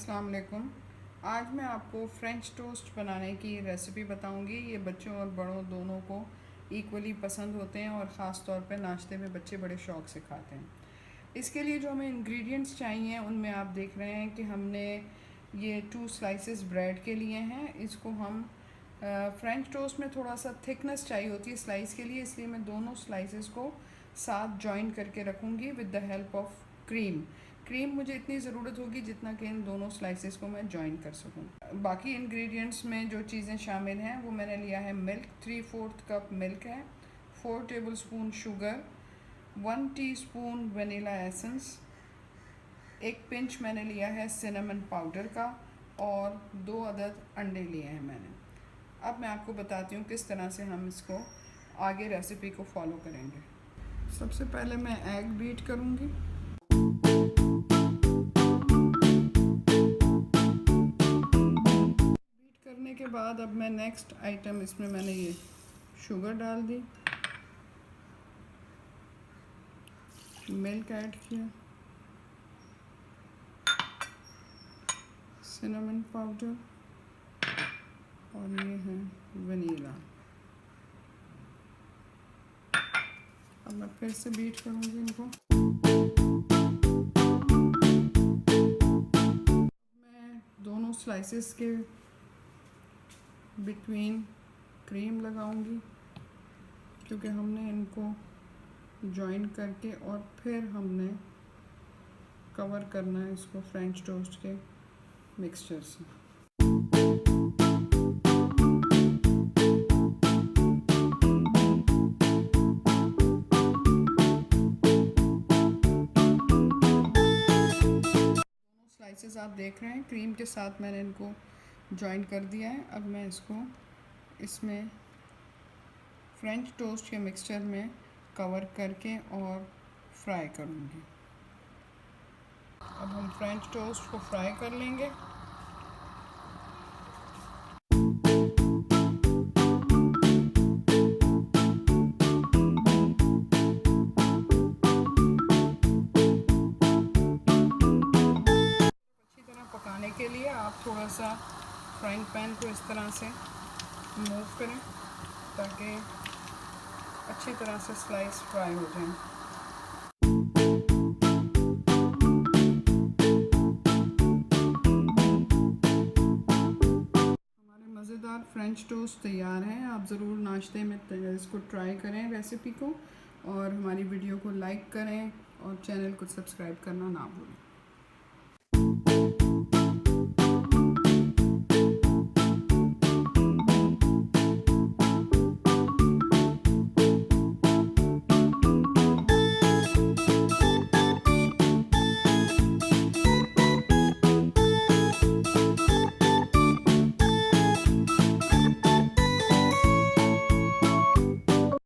अस्सलाम वालेकुम। आज मैं आपको फ़्रेंच टोस्ट बनाने की रेसिपी बताऊंगी। ये बच्चों और बड़ों दोनों को इक्वली पसंद होते हैं और ख़ास तौर पे नाश्ते में बच्चे बड़े शौक़ से खाते हैं। इसके लिए जो हमें इंग्रेडिएंट्स चाहिए उनमें आप देख रहे हैं कि हमने ये 2 स्लाइसेस ब्रेड के लिए हैं। इसको हम फ़्रेंच टोस्ट में थोड़ा सा थिकनेस चाहिए होती है स्लाइस के लिए, इसलिए मैं दोनों स्लाइसेस को साथ जॉइन करके रखूँगी with the help of cream मुझे इतनी ज़रूरत होगी जितना कि इन दोनों स्लाइसेस को मैं जॉइन कर सकूँ। बाकी इंग्रेडिएंट्स में जो चीज़ें शामिल हैं वो मैंने लिया है मिल्क, 3/4 कप मिल्क है, 4 tablespoon sugar, 1 teaspoon vanilla essence, 1 pinch मैंने लिया है सिनेमन पाउडर का और 2 अदद अंडे लिए हैं मैंने। अब मैं आपको बताती हूँ किस तरह से हम इसको आगे रेसिपी को फॉलो करेंगे। सबसे पहले मैं एग बीट करूँगी। करने के बाद अब मैं नेक्स्ट आइटम इसमें मैंने ये शुगर डाल दी, मिल्क ऐड किया, सिनेमन पाउडर और ये है वनीला। अब मैं फिर से बीट करूँगी इनको। मैं दोनों स्लाइसेस के बिटवीन क्रीम लगाऊंगी क्योंकि हमने इनको जॉइन करके और फिर हमने कवर करना है इसको फ्रेंच टोस्ट के मिक्सचर से। दोनों स्लाइसेस आप देख रहे हैं क्रीम के साथ मैंने इनको जॉइन कर दिया है। अब मैं इसको इसमें फ्रेंच टोस्ट के मिक्सचर में कवर करके और फ्राई करूँगी। अब हम फ्रेंच टोस्ट को फ्राई कर लेंगे। अच्छी तरह पकाने के लिए आप थोड़ा सा फ्राइंग पैन को इस तरह से मूव करें ताकि अच्छी तरह से स्लाइस फ्राई हो जाए। हमारे मज़ेदार फ्रेंच टोस्ट तैयार हैं। आप ज़रूर नाश्ते में इसको ट्राई करें रेसिपी को, और हमारी वीडियो को लाइक करें और चैनल को सब्सक्राइब करना ना भूलें।